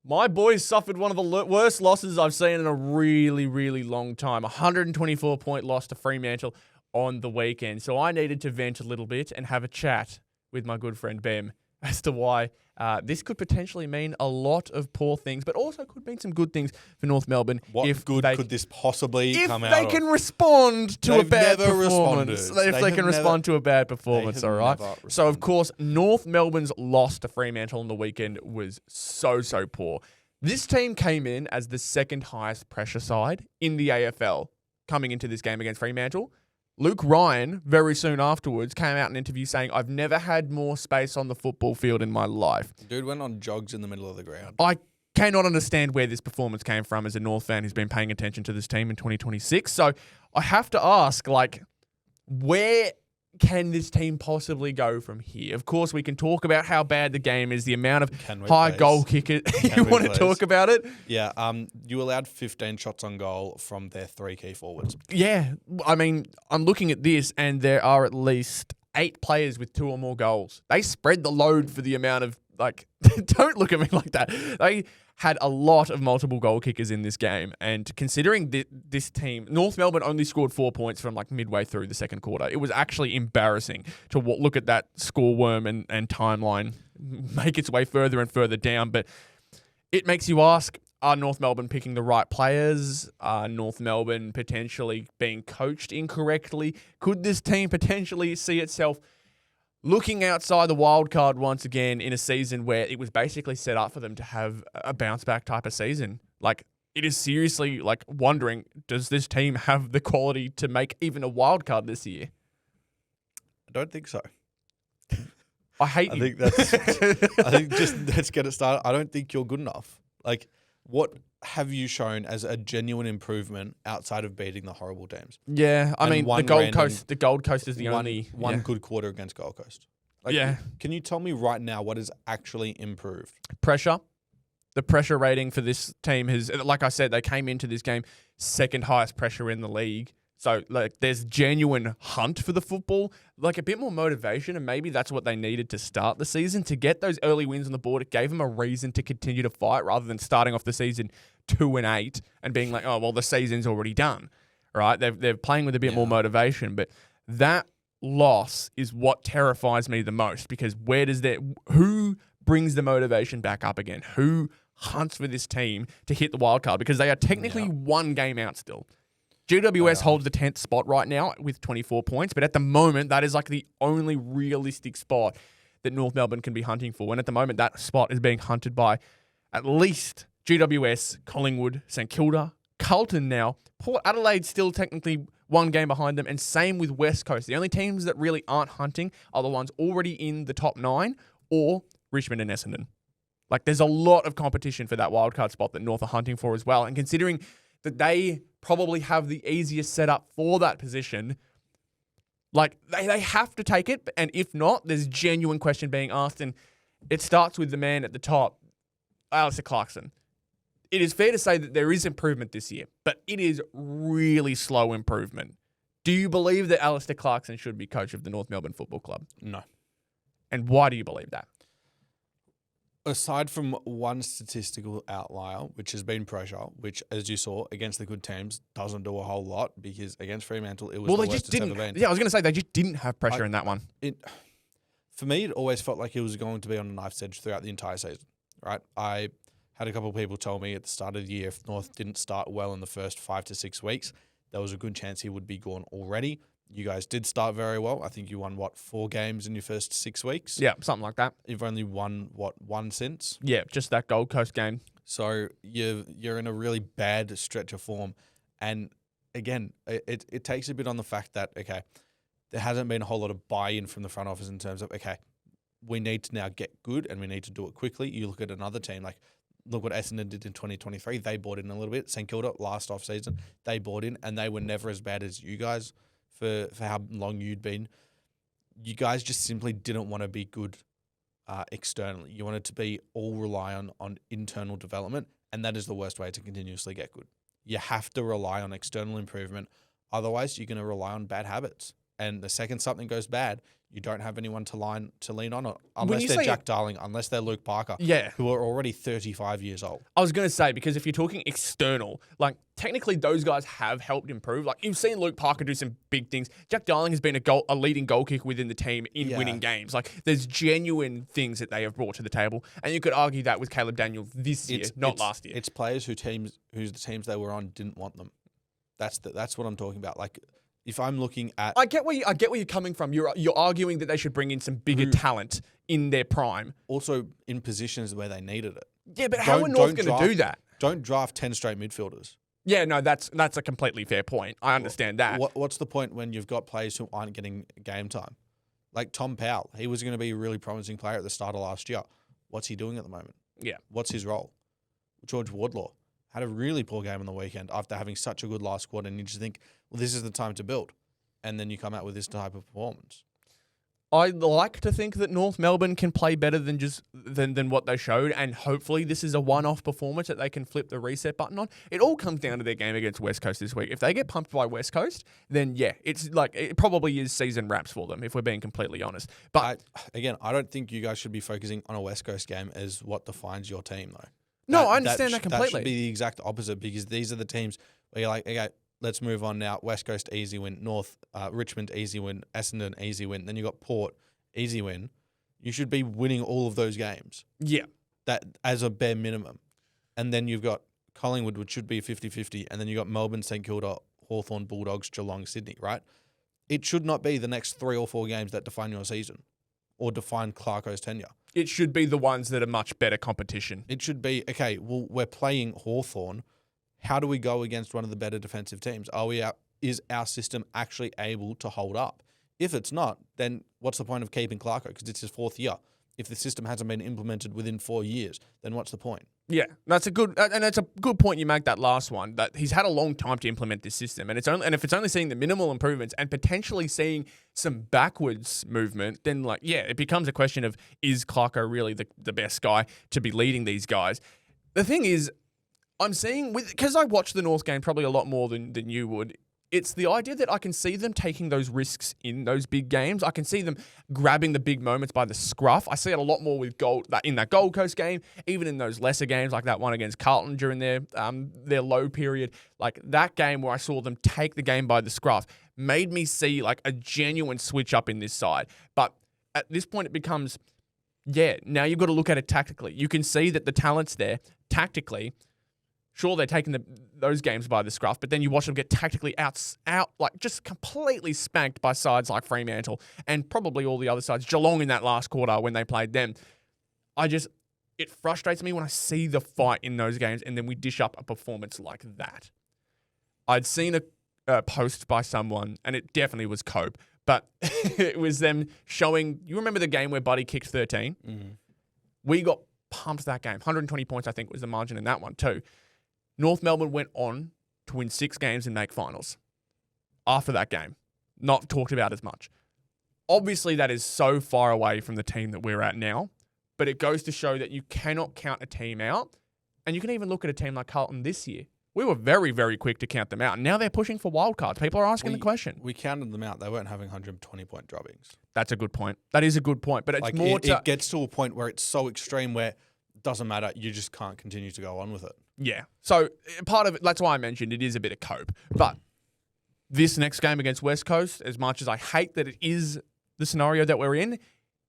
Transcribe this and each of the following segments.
My boys suffered one of the worst losses I've seen in a really, really long time. 124-point loss to Fremantle on the weekend. So I needed to vent a little bit and have a chat with my good friend Behm as to why this could potentially mean a lot of poor things, but also could mean some good things for North Melbourne. What good could this possibly come out of? If they can respond to a bad performance. If they can respond to a bad performance, all right? So, of course, North Melbourne's loss to Fremantle on the weekend was so poor. This team came in as the second highest pressure side in the AFL coming into this game against Fremantle. Luke Ryan, very soon afterwards, came out in an interview saying, I've never had more space on the football field in my life. Dude went on jogs in the middle of the ground. I cannot understand where this performance came from as a North fan who's been paying attention to this team in 2026. So I have to ask, where can this team possibly go from here? Of course, we can talk about how bad the game is, the amount of high goal kickers. You want to talk about it? Yeah. You allowed 15 shots on goal from their three key forwards. Yeah. I mean, I'm looking at this and there are at least 8 players with 2 or more goals. They spread the load for the amount of, don't look at me like that. They had a lot of multiple goal kickers in this game. And considering this team, North Melbourne only scored 4 points from midway through the second quarter. It was actually embarrassing to look at that score worm and timeline make its way further and further down. But it makes you ask, are North Melbourne picking the right players? Are North Melbourne potentially being coached incorrectly? Could this team potentially see itself looking outside the wild card once again in a season where it was basically set up for them to have a bounce back type of season? It is seriously wondering, does this team have the quality to make even a wild card this year? I don't think so. I hate you. I think just let's get it started. I don't think you're good enough. What have you shown as a genuine improvement outside of beating the horrible teams? Yeah, I mean, the Gold Coast is the only one good quarter against Gold Coast. Can you tell me right now what has actually improved? Pressure. The pressure rating for this team has, like I said, they came into this game second highest pressure in the league. So, there's genuine hunt for the football, a bit more motivation, and maybe that's what they needed to start the season. To get those early wins on the board, it gave them a reason to continue to fight rather than starting off the season 2-8 and being like, oh, well, the season's already done, right? They're playing with a bit more motivation, but that loss is what terrifies me the most because who brings the motivation back up again? Who hunts for this team to hit the wild card? Because they are technically one game out still. GWS holds the 10th spot right now with 24 points, but at the moment, that is the only realistic spot that North Melbourne can be hunting for. And at the moment, that spot is being hunted by at least GWS, Collingwood, St Kilda, Carlton now. Port Adelaide still technically one game behind them, and same with West Coast. The only teams that really aren't hunting are the ones already in the top 9 or Richmond and Essendon. There's a lot of competition for that wildcard spot that North are hunting for as well. And considering that they probably have the easiest setup for that position, they have to take it. And if not, there's genuine question being asked. And it starts with the man at the top, Alastair Clarkson. It is fair to say that there is improvement this year, but it is really slow improvement. Do you believe that Alastair Clarkson should be coach of the North Melbourne Football Club? No. And why do you believe that? Aside from one statistical outlier, which has been pressure, which, as you saw, against the good teams, doesn't do a whole lot because against Fremantle, it was the worst it's ever been. Yeah, I was going to say, they just didn't have pressure in that one. For me, it always felt like it was going to be on a knife's edge throughout the entire season, right? I had a couple of people tell me at the start of the year, if North didn't start well in the first 5 to 6 weeks, there was a good chance he would be gone already. You guys did start very well. I think you won, 4 games in your first 6 weeks? Yeah, something like that. You've only won, 1 since? Yeah, just that Gold Coast game. So you're in a really bad stretch of form. And again, it takes a bit on the fact that, okay, there hasn't been a whole lot of buy-in from the front office in terms of, okay, we need to now get good and we need to do it quickly. You look at another team, look what Essendon did in 2023. They bought in a little bit. St Kilda, last off-season, they bought in and they were never as bad as you guys for how long you'd been. You guys just simply didn't want to be good externally. You wanted to be all rely on internal development, and that is the worst way to continuously get good. You have to rely on external improvement. Otherwise, you're going to rely on bad habits. And the second something goes bad, You don't have anyone to lean on, unless you they're say Jack Darling, unless they're Luke Parker, Yeah. who are already 35 years old. I was going to say, because if you're talking external, like technically those guys have helped improve. Like you've seen Luke Parker do some big things. Jack Darling has been a leading goal kicker within the team in winning games. Like there's genuine things that they have brought to the table. And you could argue that with Caleb Daniel this year, not last year. It's players whose the teams they were on didn't want them. That's what I'm talking about. Like, if I'm looking at, I get where you're coming from. You're arguing that they should bring in some bigger talent in their prime. Also in positions where they needed it. Yeah, but how are North going to do that? Don't draft 10 straight midfielders. Yeah, no, that's a completely fair point. I understand that. What's the point when you've got players who aren't getting game time? Like Tom Powell, he was going to be a really promising player at the start of last year. What's he doing at the moment? Yeah. What's his role? George Wardlaw had a really poor game on the weekend after having such a good last quarter, and you just think, well, this is the time to build. And then you come out with this type of performance. I like to think that North Melbourne can play better than than what they showed, and hopefully this is a one-off performance that they can flip the reset button on. It all comes down to their game against West Coast this week. If they get pumped by West Coast, then yeah, it's like it probably is season wraps for them, if we're being completely honest. But I don't think you guys should be focusing on a West Coast game as what defines your team, though. No, I understand that completely. That should be the exact opposite, because these are the teams where you're like, okay, let's move on now. West Coast, easy win. North, Richmond, easy win. Essendon, easy win. Then you got Port, easy win. You should be winning all of those games. Yeah. That as a bare minimum. And then you've got Collingwood, which should be a 50-50. And then you got Melbourne, St Kilda, Hawthorn, Bulldogs, Geelong, Sydney, right? It should not be the next 3 or 4 games that define your season or define Clarko's tenure. It should be the ones that are much better competition. It should be, okay, well, we're playing Hawthorn. How do we go against one of the better defensive teams? Is our system actually able to hold up? If it's not, then what's the point of keeping Clarko? Because it's his 4th year. If the system hasn't been implemented within 4 years, then what's the point? Yeah, that's a good point you make, that last one, that he's had a long time to implement this system, and if it's only seeing the minimal improvements and potentially seeing some backwards movement, then it becomes a question of, is Clarko really the best guy to be leading these guys? The thing is, I'm seeing, because I watch the North game probably a lot more than you would, it's the idea that I can see them taking those risks in those big games. I can see them grabbing the big moments by the scruff. I see it a lot more with in that Gold Coast game, even in those lesser games like that one against Carlton during their low period. Like that game where I saw them take the game by the scruff made me see like a genuine switch up in this side. But at this point it becomes, now you've got to look at it tactically. You can see that the talent's there tactically. Sure, they're taking those games by the scruff, but then you watch them get tactically out, like just completely spanked by sides like Fremantle and probably all the other sides. Geelong in that last quarter when they played them. It frustrates me when I see the fight in those games and then we dish up a performance like that. I'd seen a post by someone, and it definitely was Cope, but it was them showing, you remember the game where Buddy kicked 13? Mm-hmm. We got pumped that game. 120 points, I think, was the margin in that one too. North Melbourne went on to win 6 games and make finals after that game. Not talked about as much. Obviously, that is so far away from the team that we're at now, but it goes to show that you cannot count a team out. And you can even look at a team like Carlton this year. We were very, very quick to count them out. And now they're pushing for wildcards. People are asking the question. We counted them out. They weren't having 120-point drubbings. That's a good point. That is a good point. But it's it gets to a point where it's so extreme where it doesn't matter. You just can't continue to go on with it. Yeah. So part of it, that's why I mentioned it is a bit of cope. But this next game against West Coast, as much as I hate that it is the scenario that we're in,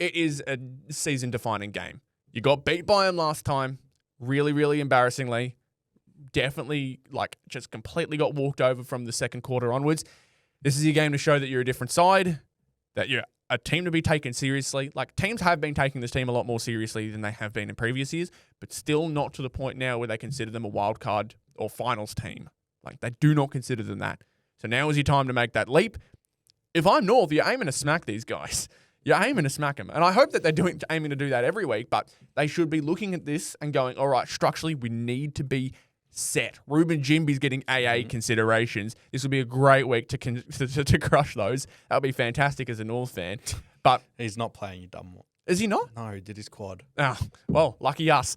it is a season-defining game. You got beat by them last time, really, really embarrassingly. Definitely, just completely got walked over from the second quarter onwards. This is your game to show that you're a different side, that you're a team to be taken seriously. Teams have been taking this team a lot more seriously than they have been in previous years, but still not to the point now where they consider them a wild card or finals team. They do not consider them that. So now is your time to make that leap. If I'm North, you're aiming to smack these guys. You're aiming to smack them. And I hope that they're aiming to do that every week, but they should be looking at this and going, all right, structurally, we need to be set. Ruben Jimby's getting AA considerations. This will be a great week to crush those. That'll be fantastic as a North fan. But he's not playing, you dumb one. Is he not? No, he did his quad. Oh, well, lucky us.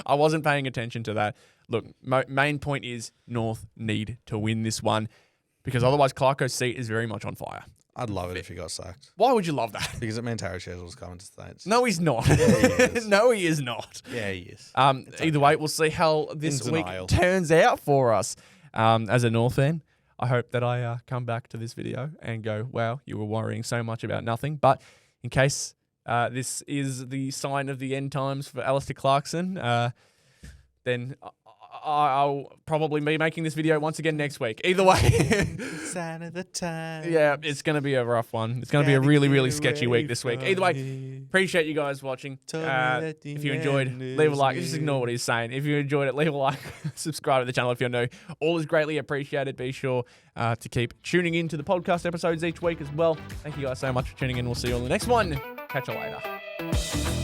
I wasn't paying attention to that. Look, main point is North need to win this one. because otherwise Clarko's seat is very much on fire. I'd love it if he got sacked. Why would you love that? Because it meant Harry Shazza was coming to States. No, he's not. Yeah, he is. No, he is not. Yeah, he is. Either way, we'll see how this In week denial. turns out for us. As a North fan, I hope that I come back to this video and go, wow, you were worrying so much about nothing. But in case this is the sign of the end times for Alastair Clarkson, then I'll probably be making this video once again next week. Either way. Sign of the time. Yeah, it's going to be a rough one. It's going to be a really, really sketchy week this week. Either way, appreciate you guys watching. If you enjoyed, leave a like. Just ignore what he's saying. If you enjoyed it, leave a like. Subscribe to the channel if you're new. All is greatly appreciated. Be sure to keep tuning in to the podcast episodes each week as well. Thank you guys so much for tuning in. We'll see you on the next one. Catch you later.